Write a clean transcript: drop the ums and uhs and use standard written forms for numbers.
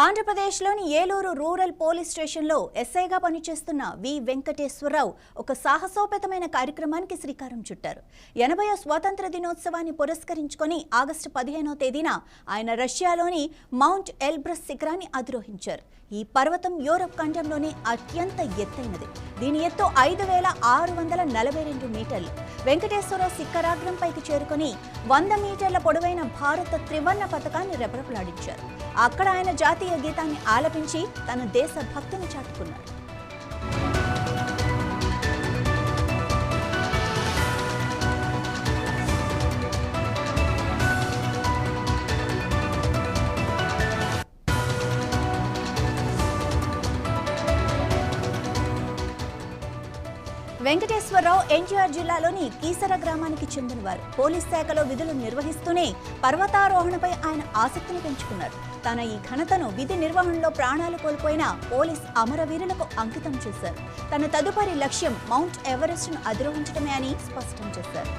ఆంధ్రప్రదేశ్లోని Eluru rural police స్టేషన్లో ఎస్ఐగా పనిచేస్తున్న వి వెంకటేశ్వరరావు ఒక సాహసోపేతమైన కార్యక్రమానికి శ్రీకారం చుట్టారు. 80వ స్వాతంత్ర దినోత్సవాన్ని పురస్కరించుకొని ఆగస్టు 15వ తేదీన ఆయన రష్యాలోని మౌంట్ ఎల్బ్రస్ శిఖరాన్ని అధిరోహించారు. ఈ పర్వతం యూరప్ ఖండంలోనే అత్యంత ఎత్తైనది. దీని ఎత్తు 5,642 మీటర్లు. వెంకటేశ్వరరావు శిఖరాగ్రంపైకి చేరుకొని 100 మీటర్ల పొడవైన భారత త్రివర్ణ పతాకాన్ని రెపరెపలాడించారు. అక్కడ ఆయన జాతీయ గీతాన్ని ఆలపించి తన దేశ భక్తిని చాటుకున్నారు. వెంకటేశ్వరరావు ఎన్టీఆర్ జిల్లాలోని కీసర గ్రామానికి చెందినవారు. పోలీస్ శాఖలో విధులు నిర్వహిస్తూనే పర్వతారోహణపై ఆయన ఆసక్తిని పెంచుకున్నారు. తన ఈ ఘనతను విధి నిర్వహణలో ప్రాణాలు కోల్పోయిన పోలీస్ అమరవీరులకు అంకితం చేశారు. తన తదుపరి లక్ష్యం మౌంట్ ఎవరెస్ట్ను అధిరోహించడమే అని స్పష్టం చేశారు.